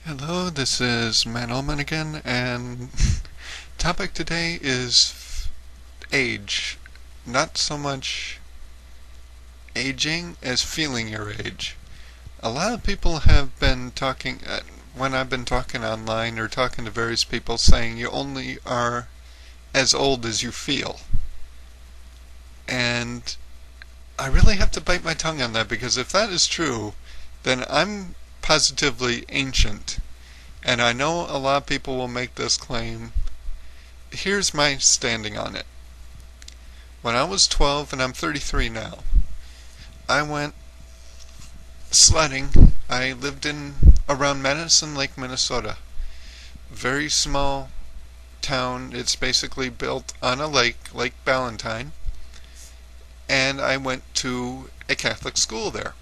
Hello, this is Matt Ullman again, and topic today is age. Not so much aging as feeling your age. A lot of people have been talking, when I've been talking online or talking to various people, saying you only are as old as you feel. And I really have to bite my tongue on that, because if that is true, then I'm positively ancient. And I know a lot of people will make this claim. Here's my standing on it. When I was 12, and I'm 33 now, I went sledding. I lived in around Medicine Lake, Minnesota. Very small town. It's basically built on a lake, Lake Ballantine. And I went to a Catholic school there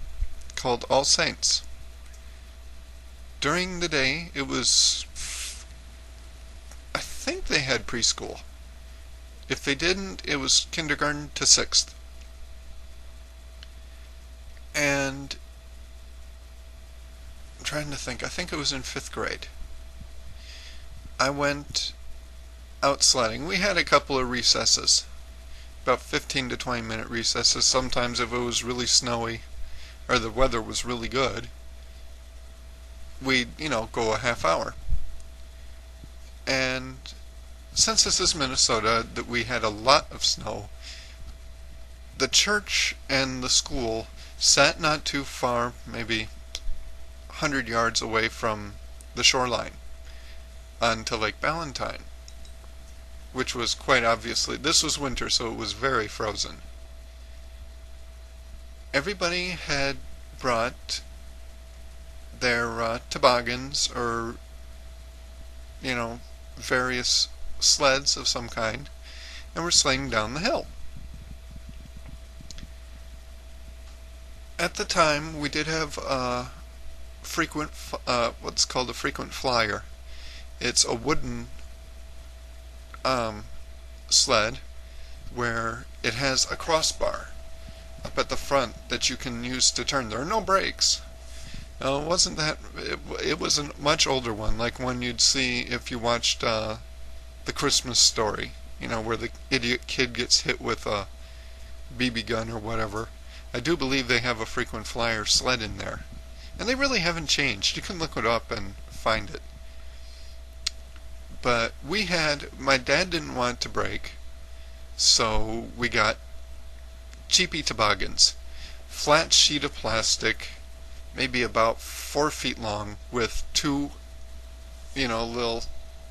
called All Saints. During the day, I think they had preschool. If they didn't, it was kindergarten to 6th. And I'm trying to think, I think it was in 5th grade. I went out sledding. We had a couple of recesses, about 15 to 20 minute recesses. Sometimes if it was really snowy or the weather was really good, we'd, go a half hour. And since this is Minnesota, that we had a lot of snow, the church and the school sat not too far, maybe 100 yards away from the shoreline onto Lake Ballantine, which was quite obviously, this was winter, so it was very frozen. Everybody had brought their toboggans or, various sleds of some kind, and were sledding down the hill. At the time, we did have a what's called a frequent flyer. It's a wooden sled where it has a crossbar up at the front that you can use to turn. There are no brakes. No, it wasn't that. It was a much older one, like one you'd see if you watched The Christmas Story, where the idiot kid gets hit with a BB gun or whatever. I do believe they have a frequent flyer sled in there. And they really haven't changed. You can look it up and find it. But my dad didn't want it to break, so we got cheapy toboggans. Flat sheet of plastic, maybe about 4 feet long, with two, little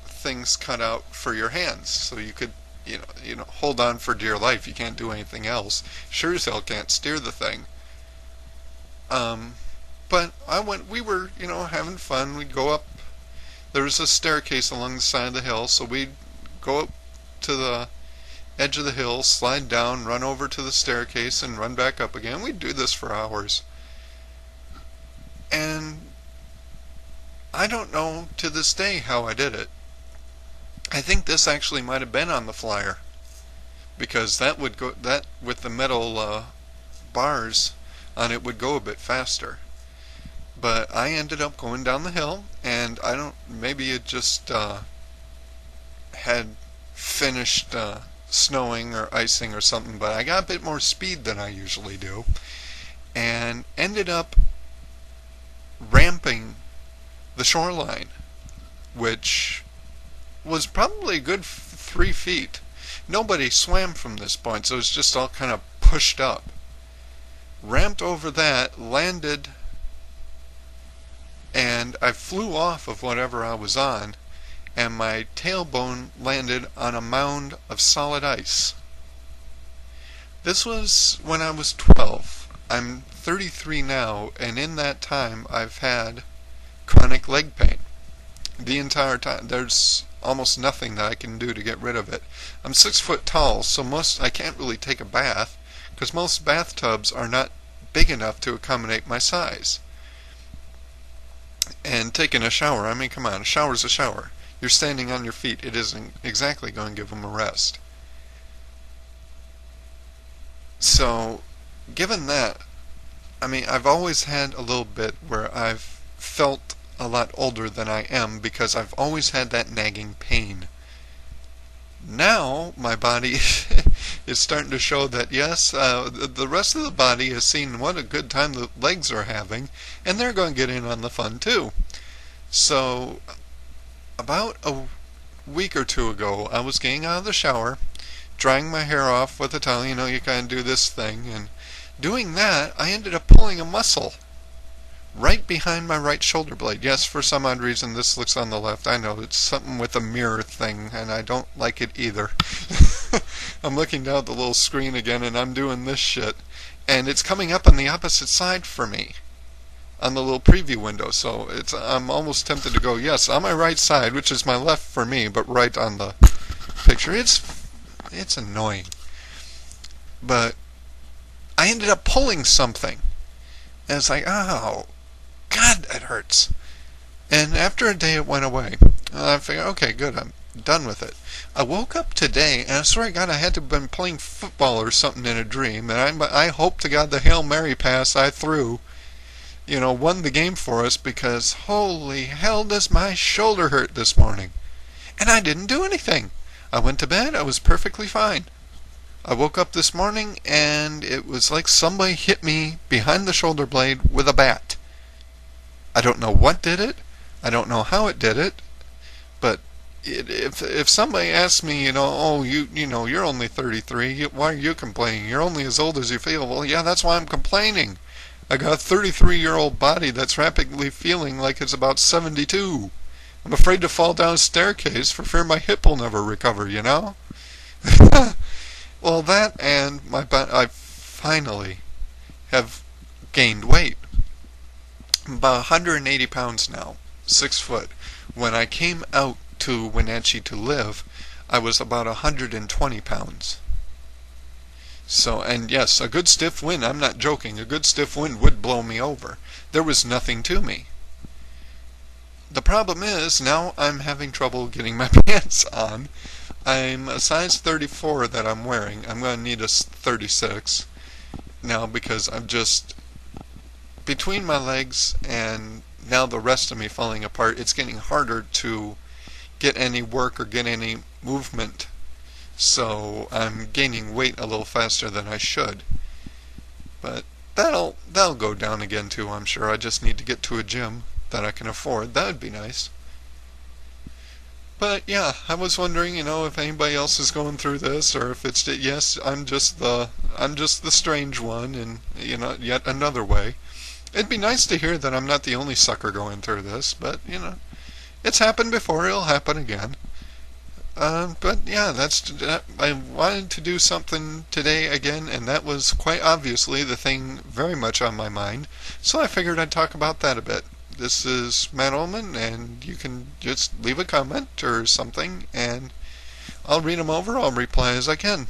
things cut out for your hands, so you could, hold on for dear life. You can't do anything else. Sure as hell can't steer the thing. But we were, having fun. We'd go up. There was a staircase along the side of the hill, so we'd go up to the edge of the hill, slide down, run over to the staircase, and run back up again. We'd do this for hours. And I don't know to this day how I did it. I think this actually might have been on the flyer, because that with the metal bars on it would go a bit faster. But I ended up going down the hill, and maybe it just had finished snowing or icing or something, but I got a bit more speed than I usually do, and ended up ramping the shoreline, which was probably a good 3 feet. Nobody swam from this point, so it was just all kind of pushed up. Ramped over that, landed, and I flew off of whatever I was on, and my tailbone landed on a mound of solid ice. This was when I was 12. I'm 33 now, and in that time I've had chronic leg pain. The entire time. There's almost nothing that I can do to get rid of it. I'm 6 foot tall, so I can't really take a bath, because most bathtubs are not big enough to accommodate my size. And taking a shower, come on, a shower's a shower. You're standing on your feet, it isn't exactly going to give them a rest. So, given that, I've always had a little bit where I've felt a a lot older than I am because I've always had that nagging pain. Now my body is starting to show that yes, the rest of the body has seen what a good time the legs are having, and they're going to get in on the fun too. So about a week or two ago, I was getting out of the shower, drying my hair off with a towel. You know, you kind of do this thing, and doing that, I ended up pulling a muscle right behind my right shoulder blade. Yes, for some odd reason this looks on the left. I know, it's something with a mirror thing, and I don't like it either. I'm looking down at the little screen again, and I'm doing this shit, and it's coming up on the opposite side for me, on the little preview window, so I'm almost tempted to go, yes, on my right side, which is my left for me, but right on the picture. It's annoying. But I ended up pulling something, and it's like, oh, God, that hurts. And after a day it went away. I figured, okay, good, I'm done with it. I woke up today, and I swear to God I had to have been playing football or something in a dream, and I hope to God the Hail Mary pass I threw, won the game for us, because holy hell does my shoulder hurt this morning. And I didn't do anything. I went to bed, I was perfectly fine. I woke up this morning, and it was like somebody hit me behind the shoulder blade with a bat. I don't know what did it. I don't know how it did it. But if somebody asks me, oh, you're only 33, why are you complaining? You're only as old as you feel. Well, yeah, that's why I'm complaining. I got a 33-year-old body that's rapidly feeling like it's about 72. I'm afraid to fall down a staircase for fear my hip will never recover, Well, that and I finally have gained weight. I'm about 180 pounds now, 6 foot. When I came out to Wenatchee to live, I was about 120 pounds. So, and yes, a good stiff wind, I'm not joking, a good stiff wind would blow me over. There was nothing to me. The problem is, now I'm having trouble getting my pants on. I'm a size 34 that I'm wearing. I'm going to need a 36 now because I'm just, between my legs and now the rest of me falling apart, it's getting harder to get any work or get any movement. So I'm gaining weight a little faster than I should. But that'll go down again too, I'm sure. I just need to get to a gym that I can afford. That would be nice. But yeah, I was wondering, if anybody else is going through this, or if it's yes, I'm just the strange one, and yet another way. It'd be nice to hear that I'm not the only sucker going through this, but it's happened before, it'll happen again. But yeah, I wanted to do something today again, and that was quite obviously the thing very much on my mind, so I figured I'd talk about that a bit. This is Matt Ullman, and you can just leave a comment or something, and I'll read them over, I'll reply as I can.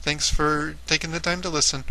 Thanks for taking the time to listen.